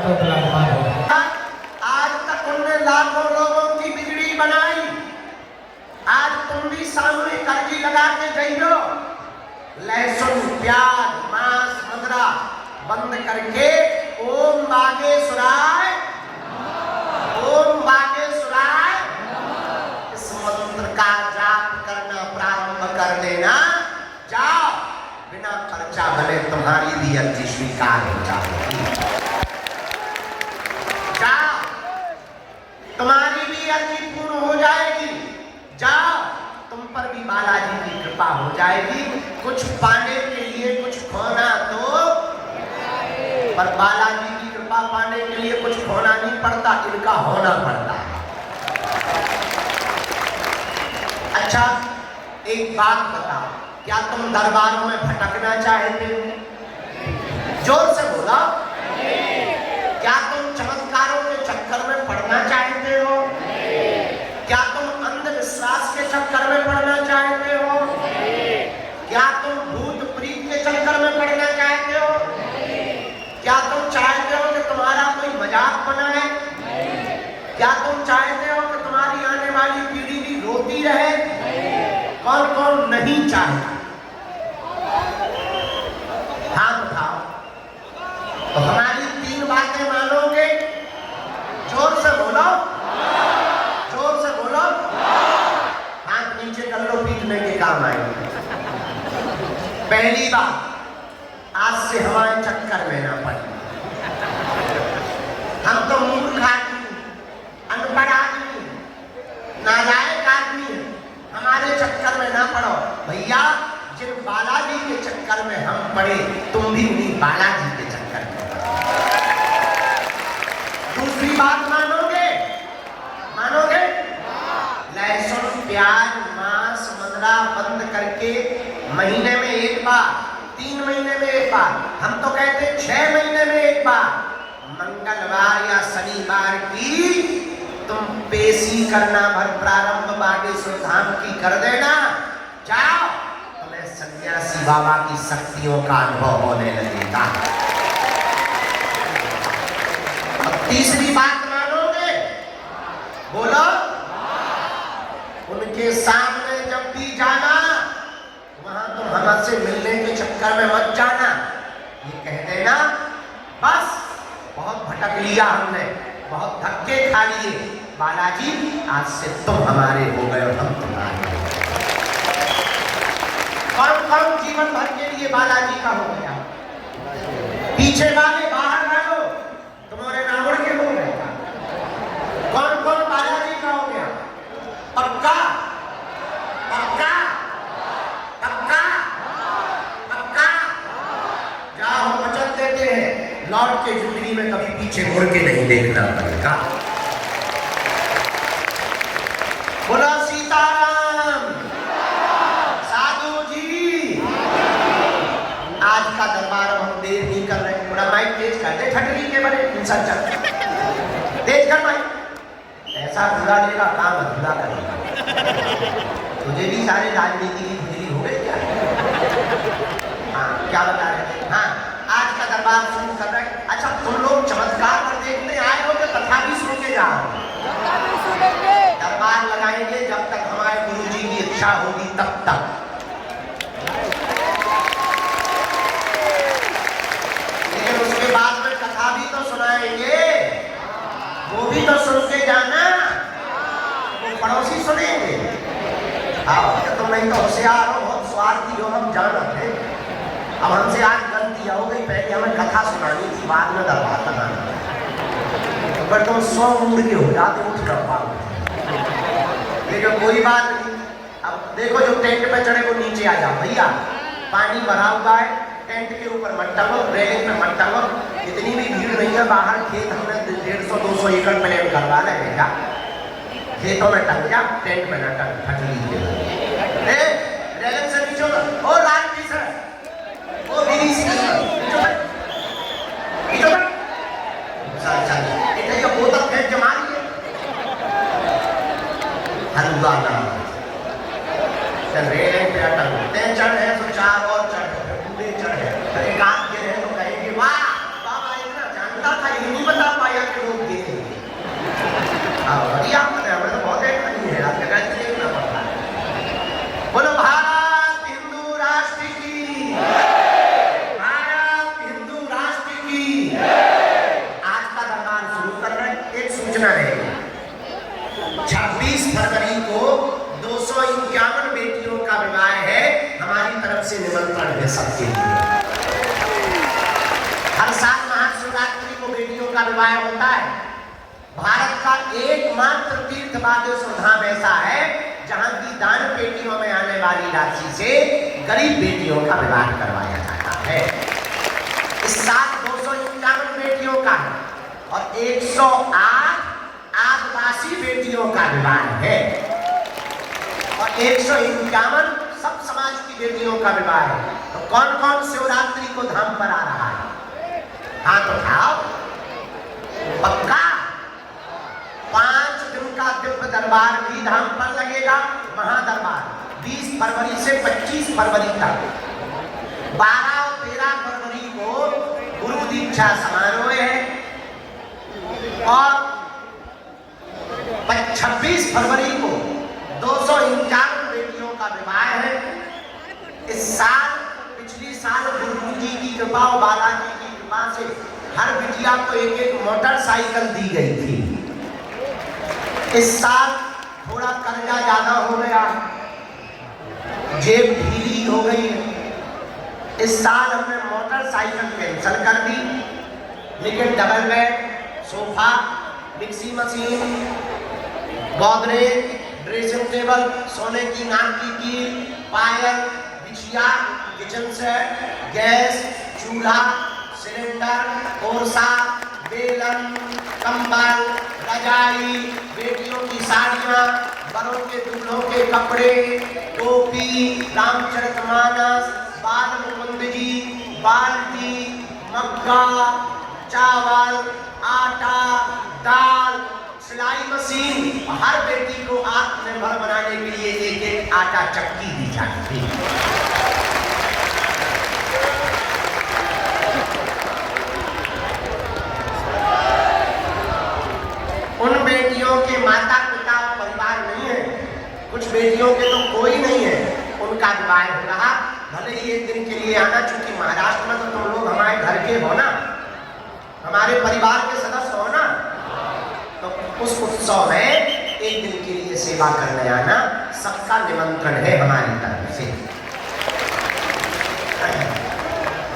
तो विराजमान हो। आज तक उनने लाखों लोगों की बिगड़ी बनाई, आज तुम भी सामने कर्जी लगा के गई हो। लहसुन, प्याज, मांस, मदिरा बंद करके ओम बागेश्वराय, ओम बागेश्वराय इस मंत्र का जाप करना प्रारंभ कर देना। जाओ, बिना खर्चा भले तुम्हारी भी अर्जी स्वीकार हो जाएगी। जाओ, तुम्हारी भी अर्जी पूर्ण हो जाएगी। जाओ, तुम पर भी बालाजी की कृपा हो जाएगी। कुछ पाने के लिए कुछ खोना तो, पर बालाजी की कृपा पाने के लिए कुछ खोना नहीं पड़ता, इनका होना पड़ता है। अच्छा, एक बात बताओ, क्या तुम दरबारों में भटकना चाहते हो? जोर से बोला। क्या तुम चमत्कारों के चक्कर में पड़ना चाहते हो? क्या तुम अंधविश्वास के चक्कर में पड़ना चाहते हो? क्या तुम भूत प्रीत के चक्कर में पड़ना चाहते हो? क्या तुम चाहते हो कि तुम्हारा कोई मजाक बनाए? क्या तुम चाहते हो कि तुम्हारी आने वाली पीढ़ी भी रोती रहे? कौन कौन नहीं चाहता? हाथ उठाओ। तो हमारी 3 बातें मानोगे? जोर से बोलो, जोर से बोलो। हाथ नीचे कर लो, पीटने के काम आएंगे। पहली बात, आज से हमारे चक्कर में ना पड़े। हम तो मूर्ख आदमी, अनपढ़ आदमी, नालायक आदमी, हमारे चक्कर में ना पड़ो। भैया, जिन बालाजी के चक्कर में हम पड़े, तुम भी उन्हीं बालाजी के चक्कर में। दूसरी बात मानोगे? मानोगे? लहसुन, प्याज, मांस, मदिरा बंद करके महीने में 1 बार, 3 महीने में 1 बार, हम तो कहते 6 महीने में 1 बार, मंगलवार या शनिवार की तुम पेशी करना भर प्रारंभ बागेश्वर धाम की कर देना। जाओ, तुम्हें सन्यासी बाबा की शक्तियों का अनुभव होने लगेगा। अब तीसरी बात मानोगे? बोलो। उनके सामने जब भी जाना, वहां तुम हमसे मिलने के चक्कर में मत जाना। ये कह देना, बस बहुत भटक लिया हमने, बहुत धक्के खा लिए, बालाजी आज से तुम हमारे हो गए और हम तुम्हारे। कौन कौन जीवन भर के लिए बालाजी का हो गया? पीछे वाले बाहर रहो, तुम्हारे रावण के हो गए। कौन कौन बालाजी का हो गया? पक्का? पक्का? पक्का? पक्का? जाओ, वचन देते हैं, लौट के जिंदगी में कभी पीछे मुड़ के नहीं देखना पड़ेगा। बोला सीताराम। साधु जी, आज का दरबार हम देर नहीं कर रहे, थोड़ा माइक तेज कर दे, ठटरी के बड़े इंसान चल तेज कर माइक। ऐसा पूरा देगा, काम अधूरा करेगा। तुझे भी सारे राजनीति की खुजली हो गई क्या? हाँ, क्या बता रहे थे? हाँ, आज का दरबार शुरू कर रहे हैं। अच्छा, तुम लोग चमत्कार पर देखने आए हो तो कथा भी सुन के जाओ। दरबार लगाएंगे जब तक हमारे गुरुजी की इच्छा होगी, तब तक। लेकिन उसके बाद में कथा भी तो सुनाएंगे, वो भी तो सुन के जाना। वो पड़ोसी सुनेंगे। आओ, तुम नहीं तो होशियार हो, बहुत स्वार्थी हो, हम जानते हैं। अब हमसे आज गलती हो गई, पहले हमें कथा सुनानी थी, बाद में दरबार लगाना। पर तुम 100 उम्र के हो जाते, उठ कर पाओ। लेकिन कोई बात नहीं। अब देखो, जो टेंट पे चढ़े वो नीचे आ जाओ। भैया, पानी भरा हुआ है, टेंट के ऊपर मत टंगो, रेलिंग पे मत टंगो। इतनी भी भीड़ नहीं है, बाहर खेत हमने 150-200 एकड़ प्लान करवा ले बेटा। खेतों में टंग जा, टेंट में न टंग, फट लीजिए। रेलिंग से नीचे हो, ओ लाल पीस है, ओ बीवी सी बोतल फेंक के मारिए। हलवा ना रेलिंग पे अटकते चढ़े तो 4 और चढ़े, पूरे चढ़े। एक आध गिरे तो कहेंगे वाह बाबा, इतना जानता था, ये नहीं बता से निमंत्रण है सबके लिए। हर साल महाशिवरात्रि को बेटियों का विवाह होता है। भारत का एकमात्र तीर्थ बागेश्वर धाम ऐसा है जहां की दान पेटियों में आने वाली राशि से गरीब बेटियों का विवाह करवाया जाता है। इस साल 251 बेटियों का और 108 आदिवासी बेटियों का विवाह है और 151 सब समाज की बेटियों का विवाह है। तो कौन कौन शिवरात्रि को धाम पर आ रहा है? हाथ उठाओ। पक्का 5 दिन का दिव्य दरबार भी धाम पर लगेगा। महादरबार 20 फरवरी से 25 फरवरी तक। 12 और 13 फरवरी को गुरु दीक्षा समारोह है और 26 फरवरी को 251 बेटियों का विवाह है। इस साल पिछली साल गुरु जी की कृपा और बालाजी की कृपा से हर बिटिया को एक मोटरसाइकिल दी गई थी। इस साल थोड़ा कर्जा ज्यादा हो गया, जेब ढीली हो गई। इस साल हमने मोटरसाइकिल कैंसिल कर दी, लेकिन double bed, sofa, mixie machine, Godrej, dressing table, सोने की नाक की कील, पायल, बिछिया, किचन सेट, गैस, चूल्हा, सिलेंडर, कोरसा, बेलन, कंबल, रजाई, बेटियों की साड़ियाँ, बड़ों के दूल्हों के कपड़े, टोपी, रामचरितमानस, बाल मुकुंद जी, बाल्टी, मग्गा, चावल, आटा, दाल, सिलाई मशीन। हर बेटी को आत्मनिर्भर बनाने के लिए एक आटा चक्की दी जाती है। उन बेटियों के माता पिता और परिवार नहीं है, कुछ बेटियों के तो कोई नहीं है, उनका विवाह हो रहा। भले ही एक दिन के लिए आना, चूंकि महाराष्ट्र में तो तुम लोग हमारे घर के हो ना, हमारे परिवार के सदस्य हो ना, तो उस उत्सव में एक दिन के लिए सेवा करने आना सबका निमंत्रण है हमारी तरफ से।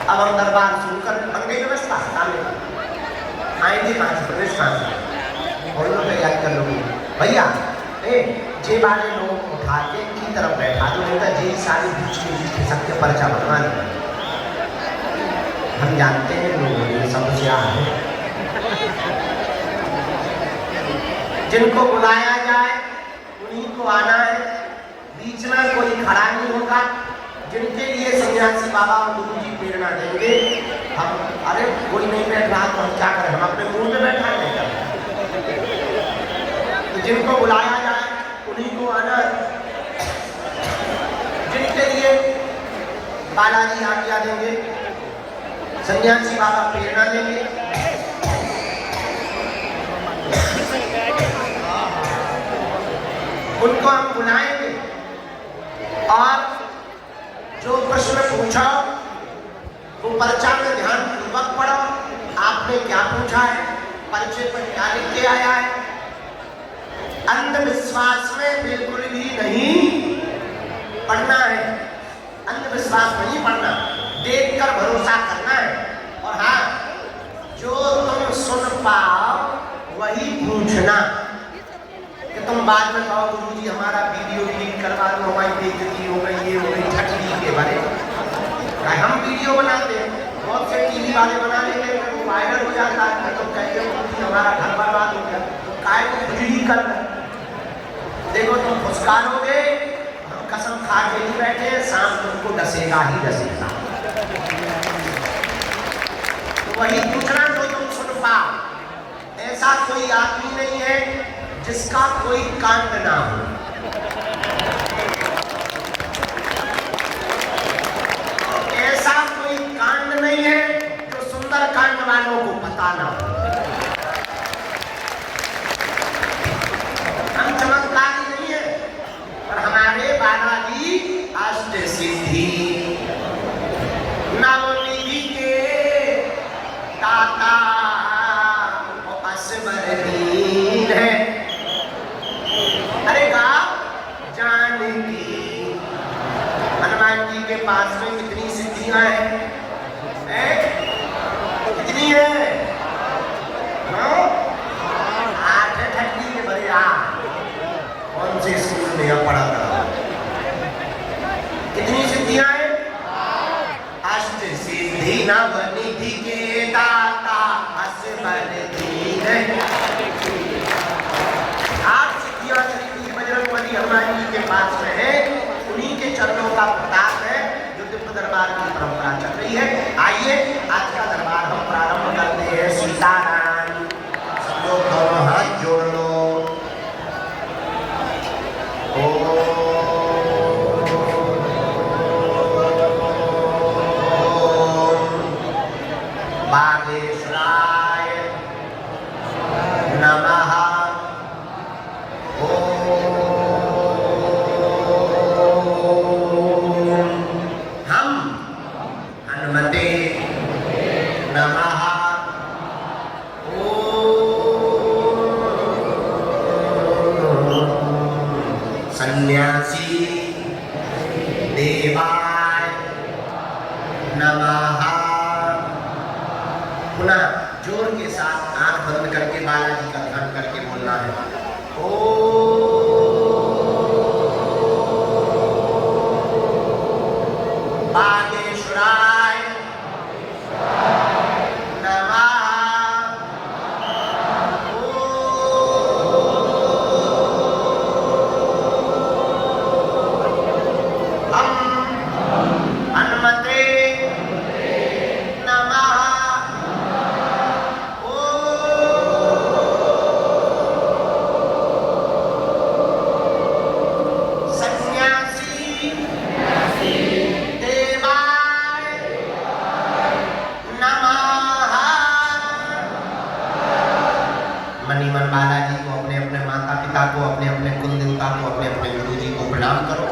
अब हम दरबार शुरू कर बन गई व्यवस्था, आएंगे कहाँ से? प्रदेश कहाँ से? और लोग याद कर लोगे भैया, जे वाले लोग उठा के की तरफ बैठा दो, नहीं तो जे सारी बीच के बीच खिसक के पर्चा बनवा लो। हम जानते हैं लोगों ने सब होशियार है। जिनको बुलाया जाए उन्हीं को आना है, बीच में कोई खड़ा नहीं होगा। जिनके लिए सन्यासी बाबा और गुरु जी प्रेरणा देंगे, हम अरे कोई नहीं बैठ रहा तो हम क्या करें, हम अपने मुंह में बैठा नहीं। तो जिनको बुलाया जाए उन्हीं को आना है। जिनके लिए बालाजी आज्ञा देंगे, सन्यासी बाबा प्रेरणा देंगे, उनको हम बुलाएंगे और जो प्रश्न पूछा वो पर्चा में ध्यान पूर्वक पढ़ो। आपने क्या पूछा है, पर्चे पर क्या लिख के आया है। अंधविश्वास में बिल्कुल भी नहीं पढ़ना है, अंधविश्वास में नहीं पढ़ना, देखकर भरोसा करना है। और हाँ, जो तुम सुन पाओ वही पूछना। कि तुम बाद में कहो गुरुजी हमारा वीडियो डिलीट करवा दो, हमारी बेइज्जती हो गई, ये हो गई, ठगी के बारे में। हम वीडियो बनाते हैं, बहुत से टीवी वाले बना लेते हैं, वो वायरल हो जाता है, तो कहते हो गुरुजी हमारा घर बर्बाद हो गया। काय को कुछ ही कर देखो, तुम फुसकारोगे, हम कसम खा के नहीं बैठे, सांप तुमको डसेगा ही डसेगा। तो वही पूछना जो तुम सुन पाओ। ऐसा कोई आदमी नहीं है जिसका कोई कांड ना हो। ऐसा कोई कांड नहीं है जो सुंदर कांड वालों को पता ना हो। हम चमत्कारी नहीं है, पर हमारे बालाजी अष्ट सिद्धि नवनिधि के दाता असवर दीन है। अरे गाँव जानकी, हनुमान जी के पास में कितनी सिद्धियां हैं? कितनी है? 8 ठंडी के बड़े कौन से स्कूल में यह पढ़ा था? कितनी सिद्धियां हैं? अष्ट सिद्धि नव निधि के दाता असबर दीन। 8 सिद्धियां श्री बजरंगबली हनुमान जी के पास में है। उन्हीं के चरणों का प्रताप है जो दिव्य दरबार की परंपरा चल रही है। आइए आज का दरबार हम प्रारंभ करते हैं। सीताराम। सब लोग दोनों हाथ जोड़ लो। बागेश्वराय नमः। हम हनुमते नमः। सन्यासी देवाय नमः। पुनः जोर के साथ आंख बंद करके बालाजी का ध्यान करके बोलना है। बागेश्वराय नमः। हम हनुमते मनीमन बालाजी को, अपने अपने माता पिता को, अपने अपने कुल देवता को, अपने अपने गुरु जी को प्रणाम करो।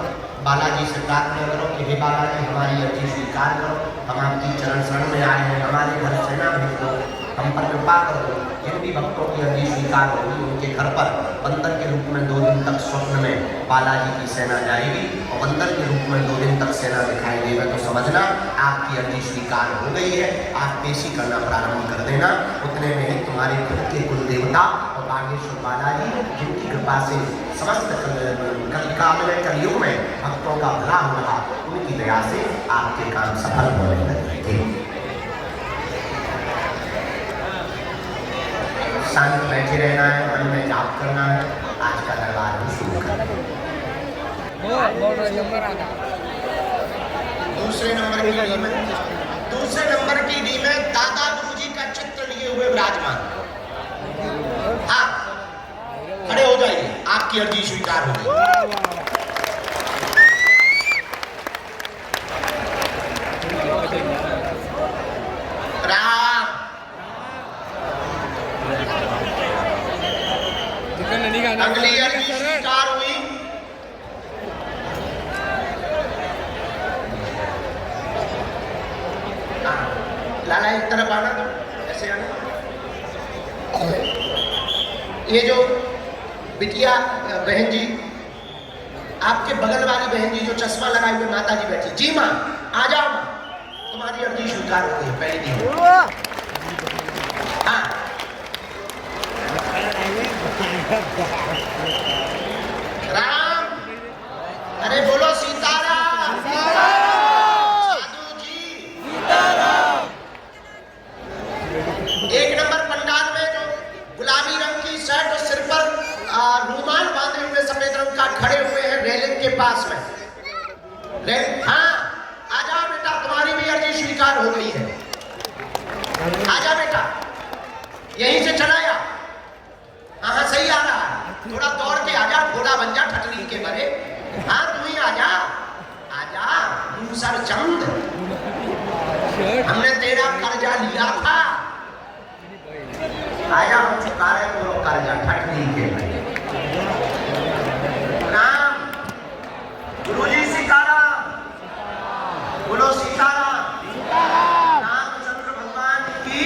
बालाजी से प्रार्थना करो कि हे बालाजी हमारी अर्जी स्वीकार करो। हम आपकी चरण शरण में आए हैं। हमारे घर सेना भेज दो, हम पर कृपा कर दो। जिन भी भक्तों की अर्जी स्वीकार होगी उनके घर पर बंदर के रूप में 2 दिन तक स्वप्न में बालाजी की सेना जाएगी और बंदर के रूप में 2 दिन तक सेना दिखाई देगा। तो समझना आपकी अर्जी स्वीकार हो गई है। आप पेशी करना प्रारंभ कर देना। उतने में ही तुम्हारे खुद के कुल देवता और बागेश्वर बालाजी जिनकी कृपा से समस्त कलयुग में भक्तों का भला हो रहा, उनकी दया से आपके काम सफल होने लगे। शांत बैठे रहना है, मन में जाप करना है। आज का दरबार हम शुरू करें। दूसरे नंबर की डी में दादा गुरुजी का चित्र लिए हुए विराजमान। हाँ, खड़े हो जाइए, आपकी अर्जी स्वीकार हो गई। अगली अर्जी स्वीकार हुई। लाला एक तरफ आना, ऐसे आना। ये जो बिटिया बहन जी, आपके बगल वाली बहन जी जो चश्मा लगाए हुए माता जी बैठी, जी माँ आ जाओ, तुम्हारी अर्जी स्वीकार होती है पहली दिन। हाँ, राम, अरे बोलो सीताराम। साधु जी सीताराम। 1 नंबर पंडाल में जो गुलाबी रंग की शर्ट और सिर पर रूमाल बांधे हुए सफेद रंग का खड़े हुए हैं रेलिंग के पास में। हाँ, आजा बेटा, तुम्हारी भी अर्जी स्वीकार हो गई है। आजा बेटा, यहीं से चला जा। हाँ, सही आ रहा है। थोड़ा दौड़ के आजा, घोड़ा बन जा ठटनी के बरे। हाँ, तू ही आजा, आजा दूसर चंद, हमने तेरा कर्जा लिया था। आजा, हम चुका रहे तो कर्जा ठटनी के बरे। राम, गुरुजी सीताराम, बोलो सीताराम। रामचंद्र भगवान की,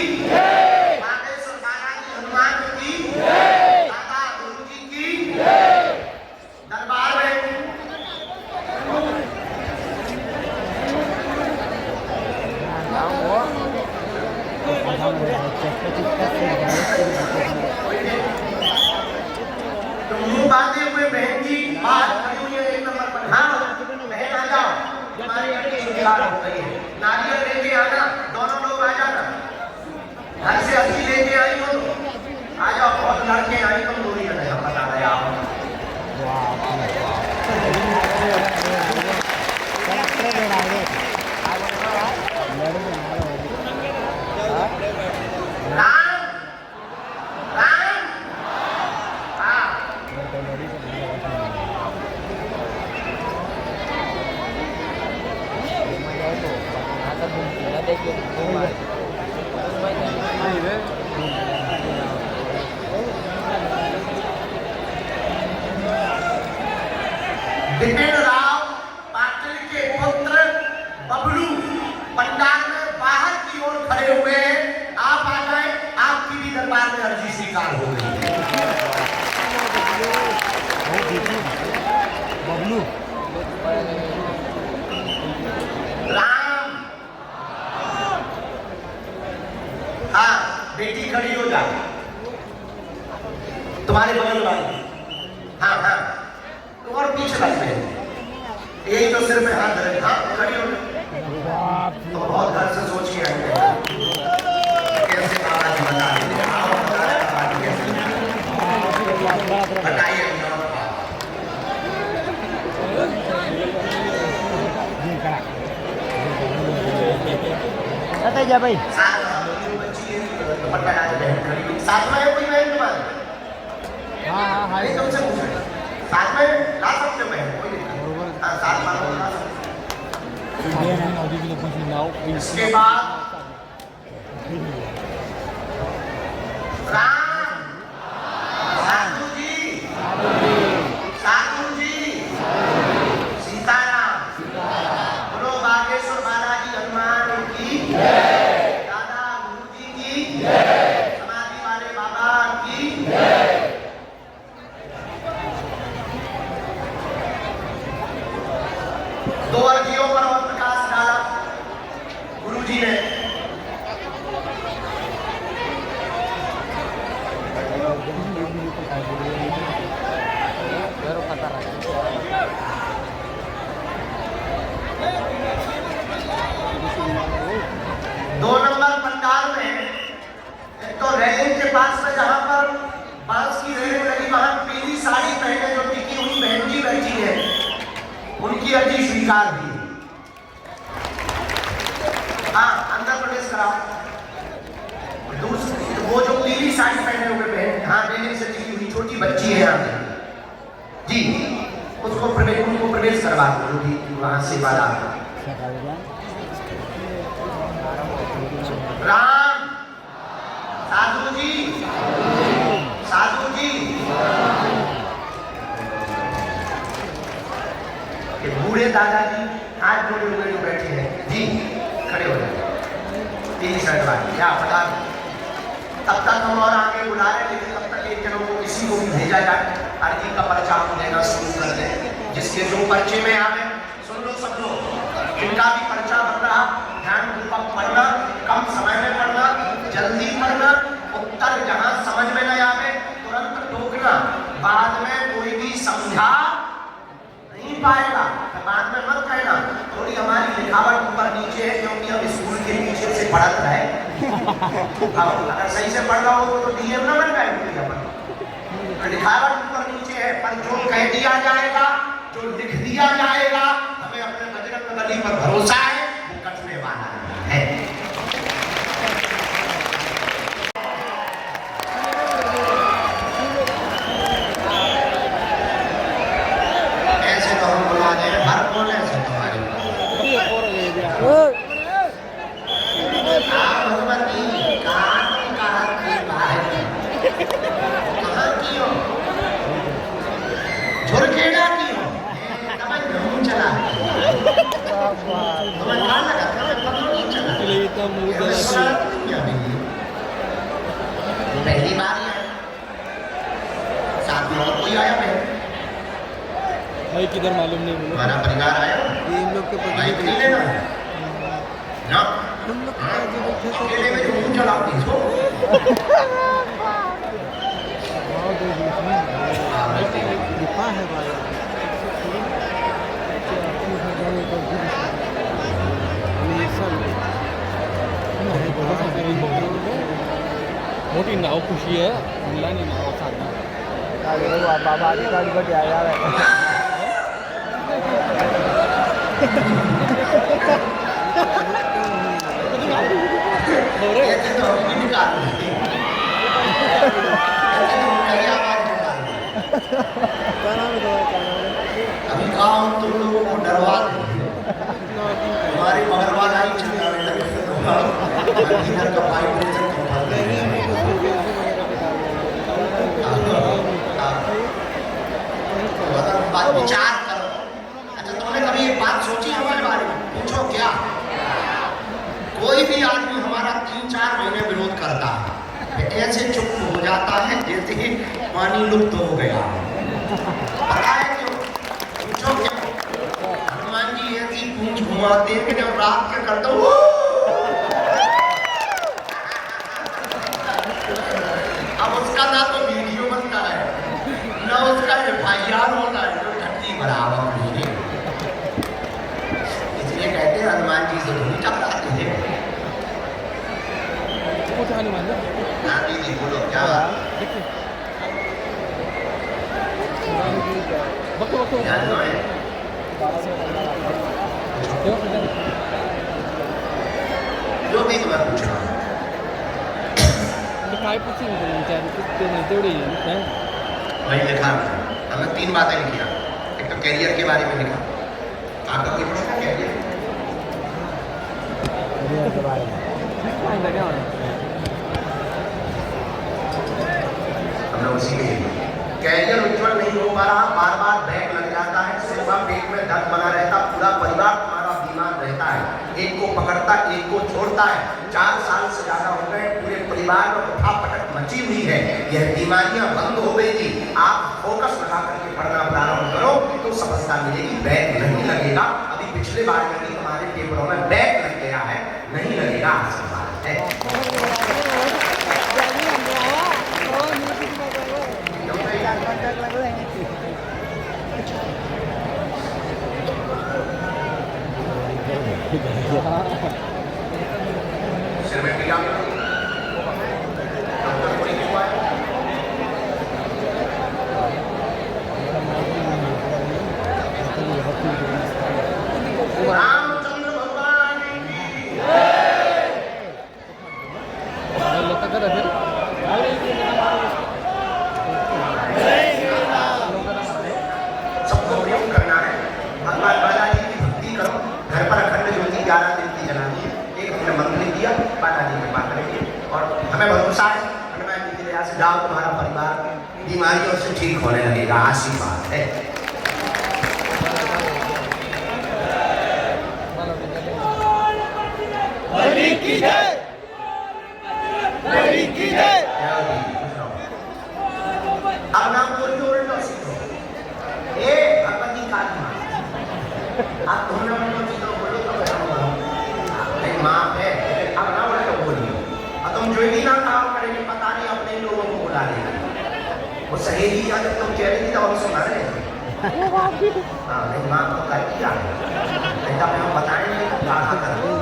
बागेश्वर बालाजी हनुमान की, दादा गुरुजी की। दरबार में तो मुंह बांधे हुए बहन जी बाहर खड़ी हुई है 1 नंबर पर। हाँ बहन आ जाओ, तुम्हारी अड्डी स्वीकार हो गई है। नारियल लेके आना, दोनों लोग आ जाना। घर से अड्डी लेके आई हो आ जाओ, बहुत लड़के आई तुम दूरी में नहीं बता रहे आप। विपिन राव पाटिल के पुत्र बबलू पंडाल में बाहर की ओर खड़े हुए हैं। आप आ जाए, आपकी भी दरबार में अर्जी स्वीकार हो गई है। बबलू राम, हाँ बेटी खड़ी हो जा, तुम्हारे बगल वाली। हाँ हाँ और पीछे बैठे यही तो सिर में हाथ धरे। हाँ खड़ी हो तो बहुत घर से सोच के आए कैसे बाबा जी बता बताइए। बताइए भाई साथ में कोई बहन तुम्हारे? हाँ हाँ तुमसे पूछ साथ में ला सकते हो बहन, कोई नहीं। हाँ साथ में ला सकते। इसके बाद राम साधु जी, साधु जी सीताराम, बोलो बागेश्वर बालाजी हनुमान की, दादा गुरु जी की, समाधि वाले बाबा की। दो अर्जियों पर और प्रकाश डाला गुरुजी ने। दो नंबर पंडाल में एक तो रेलिंग के पास में जहां पर बांस की रेलिंग लगी वहां पीली साड़ी पहने जो टिकी हुई बहन जी बैठी है, उनकी अर्जी स्वीकार हुई। हाँ अंदर प्रवेश कराओ। दूसरी वो जो पीली साड़ी पहने हुए बहन, हाँ रेलिंग से टिकी हुई छोटी बच्ची है यहाँ पे जी, उनको प्रवेश करवा दो जो भी वहां से वाला। राम साधु जी, साधु जी बूढ़े दादाजी हाथ जोड़े हुए जो बैठे हैं जी, खड़े हो जाए। 3 शर्ट वाली क्या पता तब तक हम और आगे बुला रहे, लेकिन तब तक एक जनों को किसी को भी भेजा जाए, अर्जी का पर्चा हम देना शुरू कर दें। जिसके जो पर्चे में आ गए सुन लो सब लोग, इनका भी पर्चा बन रहा, ध्यान पूर्वक पढ़ना, कम समय में पढ़ना, जल्दी पढ़ना, उत्तर जहां समझ में नहीं आवे तुरंत टोकना, बाद में कोई भी समझा नहीं पाएगा तो बाद में मत कहना। थोड़ी हमारी लिखावट ऊपर नीचे है क्योंकि हम स्कूल के नीचे से पढ़त रहे। अगर सही से पढ़ रहा हो तो डीएम ना बन गए, तो लिखावट ऊपर नीचे है, पर जो कह दिया जाएगा, जो लिख दिया जाएगा, हमें अपने बजरंग बली पर भरोसा है, वो कटने वाला है। पहली बार साथ में और कोई आया भाई किधर मालूम नहीं, हमारा परिवार आया, इन लोग के बाइक नहीं लेना ना, अकेले में जो चलाओ इसको। दीपा है भाई मोटी नाव खुशी है मुलानी नाव साथ बाबा आदि का को क्या यार ऐसे तो हम भी निकाल लेते हैं। ऐसे तो कई आवाज निकाल लेते हैं। अभी काम तुम लोगों को डरवा देंगे। हमारे मगरवाल आई चिल्लाने लगे तो इधर का वाइब्रेशन तो बढ़ गया। बात विचार करो। अच्छा तुमने कभी एक बात सोची हमारे बारे में? पूछो क्या? कोई भी आदमी हमारा 3-4 महीने विरोध करता है, ऐसे चुप हो जाता है जैसे ही पानी लुप्त हो गया। पता है क्यों? पूछो क्यों? हनुमान जी ऐसी पूंछ घुमाते हैं कि जब रात के करते हो अब उसका ना तो वीडियो बनता है ना उसका FIR होता है, जो ठंडी बराबर नहीं है। इसलिए कहते हैं हनुमान जी से धूल टकराते हैं। हाँ दीदी बोलो क्या बात? जानना है? जो भी तुम्हें पूछ रहा हूँ। वही लिखा हमने 3 बातें लिखी हैं। एक तो कैरियर के बारे में लिखा। आपका कोई प्रश्न है कैरियर के बारे में? हमने उसी में लिखा। कैरियर उज्जवल नहीं हो पा रहा, बार बार बैक लग जाता है, सिर्फ पेट में दर्द बना रहता, पूरा परिवार तुम्हारा बीमार रहता है, एक को पकड़ता एक को छोड़ता है। 4 साल से ज्यादा हो गए, पूरे परिवार में उठापटक मची हुई है। यह बीमारियां बंद हो गई थी। आप फोकस लगा करके पढ़ना प्रारंभ करो तो सफलता मिलेगी, बैक नहीं लगेगा। अभी पिछले बार में भी हमारे पेपरों में बैक लग गया है, नहीं लगेगा, आसान बात है। सिर में पीड़ा डॉक्टर कोई क्यों आया? रामचंद्र भगवान की सबको प्रयोग करना है। भगवान बालाजी की भक्ति करो, घर पर अखंड ज्योति 11 दिन की जलानी है। एक हमने मंत्र दिया, बालाजी की बात करेंगे और हमें भरोसा है हनुमान जी की दया से जाओ, तुम्हारा परिवार बीमारियों से ठीक होने लगेगा, आशीर्वाद है। बलि की जय, बलि की जय। अब नाम बोलिए उल्टा सीखो। ए भगवती काली माँ, आप दोनों बोलो तब नहीं माँ है। अब ना उल्टा बोलिए। अब तुम जो भी ना काम करेंगे पता नहीं अपने ही लोगों को बुला लेंगे। वो सहेली या जब तुम कह रही थी तब हम सुना रहे थे। हाँ नहीं माँ तो कर दिया है, नहीं तब हम बताएंगे तो क्या करेंगे।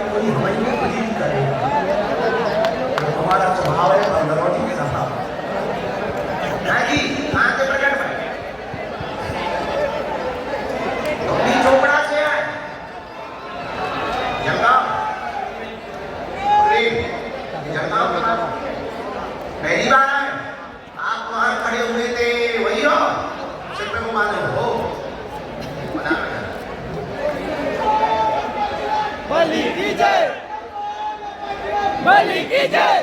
पूरी हमारी पूरी करें, हमारा स्वभाव है बंदरों के स्वभाव। हाँ जी, कहाँ से प्रकट भाई? भी चोपड़ा से है, जलगांव। जलगांव पहली बार आए आप, वहां खड़े हुए थे, वही हो सिर पे मालूम हो। बलि की जय, बलि की जय।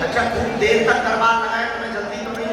अच्छा खूब देर तक दरबार लगाए, तुम्हें जल्दी तो नहीं?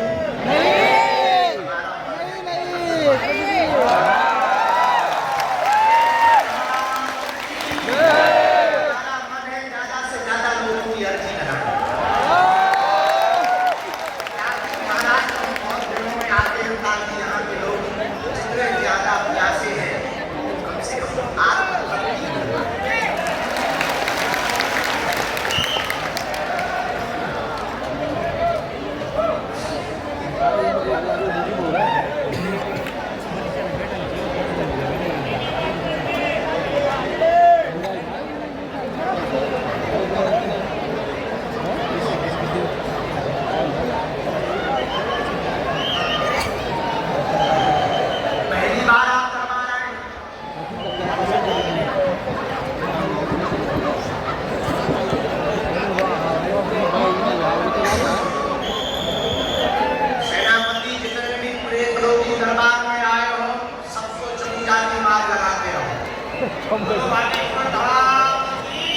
बागेश्वर धाम की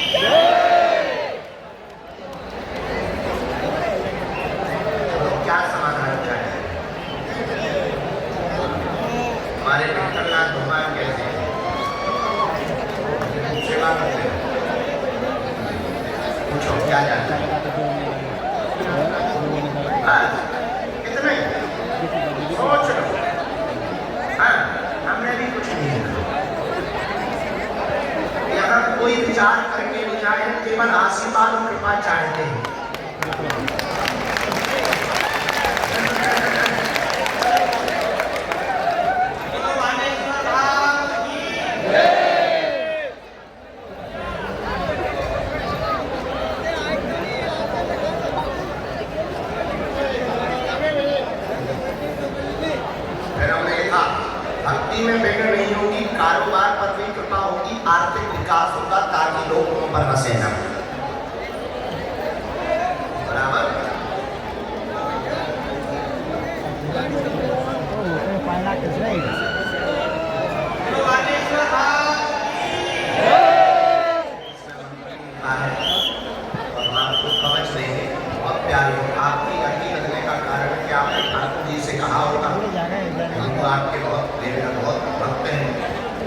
तो क्या समाधान चाहे हमारे विठलनाथ भगवान कैसे सेवा करते हैं पूछो क्या जानते हैं कितना ही सोच लो हाँ हमने भी कुछ नहीं है यहाँ कोई विचार करके नहीं जाए केवल आशीर्वाद और कृपा चाहते हैं भक्ति में बेटे नहीं होगी कारोबार पर भी कृपा होगी आर्थिक विकास होगा ताकि लोग उन पर हंसे न बराबर और आपको कवच देंगे बहुत प्यारे आपकी अति लगने का कारण कि आपने ठाकुर जी से कहा होगा हम तो आपके बहुत मेरे बहुत भक्त हैं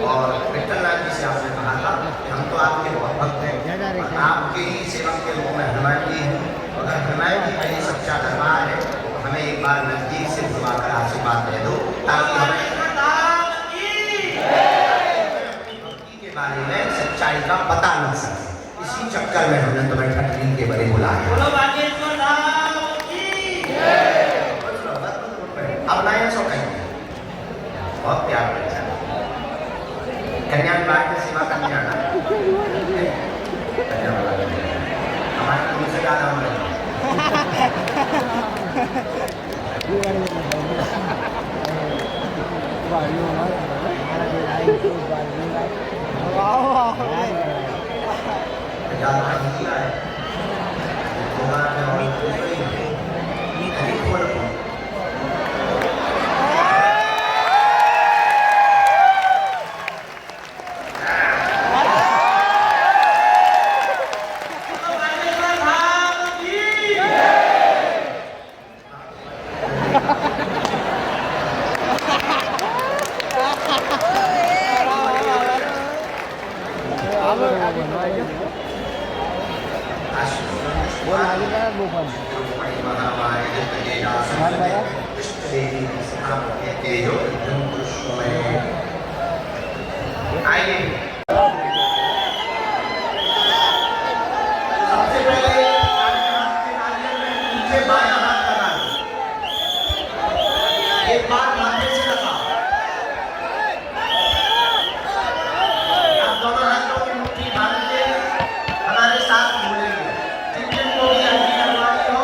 और विठलनाथ जी से आपने कहा था हम तो आपके बहुत भक्त हैं और आपके ही सेवक के रूप में हनुमान जी हैं अगर हनुमान जी का ये सच्चा दरबार है तो हमें एक बार नजदीक से बुलाकर आशीर्वाद दे दो ताकि हमें भक्ति के बारे में सच्चाई का पता लग सके इसी चक्कर में हमने तुम्हें ठटरी के बड़े बुलाया अब नया सो कहेंगे बहुत प्यार बच्चा कन्या विवाह की सेवा करने आना हमारे तुमसे ज्यादा आइए सबसे पहले नीचे बायां हाथ लगा एक बार माथे से लगा आप दोनों हाथों की मुट्ठी बांध के हमारे साथ बोलेंगे जिन जिन को भी अर्जी करवानी हो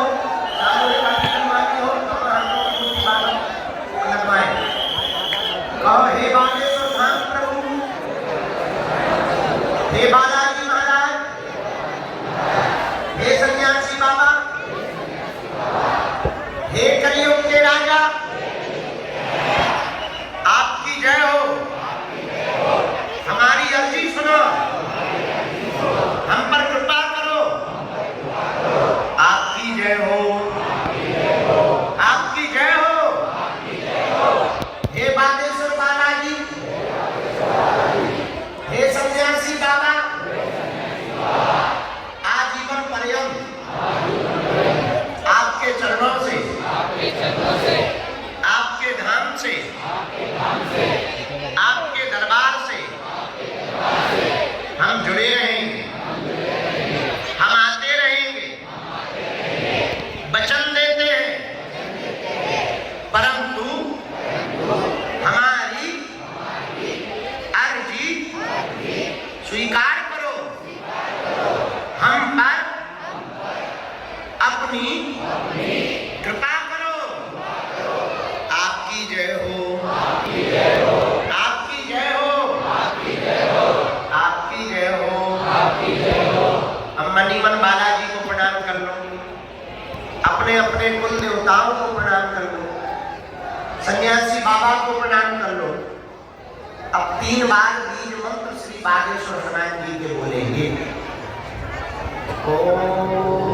सालों की अर्जी करवानी हो दोनों हाथों की मुट्ठी बांध लगवाएं कहो हे बागेश्वर धाम प्रभु हे बालाजी महाराज हे सन्यासी बाबा हे कलियुग के राजा आपकी जय हो हमारी अर्जी सुनो हम पर कृपा करो आपकी जय हो आपकी जय हो हे बागेश्वर बालाजी हे सन्यासी बाबा आजीवन पर्यंत आपके चरणों से आपके धाम से आपके दरबार से हम जुड़े रहेंगे हम आते रहेंगे वचन देते हैं परंतु हमारी अर्जी स्वीकार करो हम पर अपनी कृपा करो आपकी जय हो आपकी जय हो आपकी जय हो आपकी जय हो आपकी जय हो आपकी जय हो हम मनीमन बालाजी को प्रणाम कर लो अपने अपने कुल देवताओं को प्रणाम कर लो सन्यासी बाबा को प्रणाम कर लो अब 3 बार बीज मंत्र श्री बागेश्वर हनुमान जी के बोलेंगे। ओम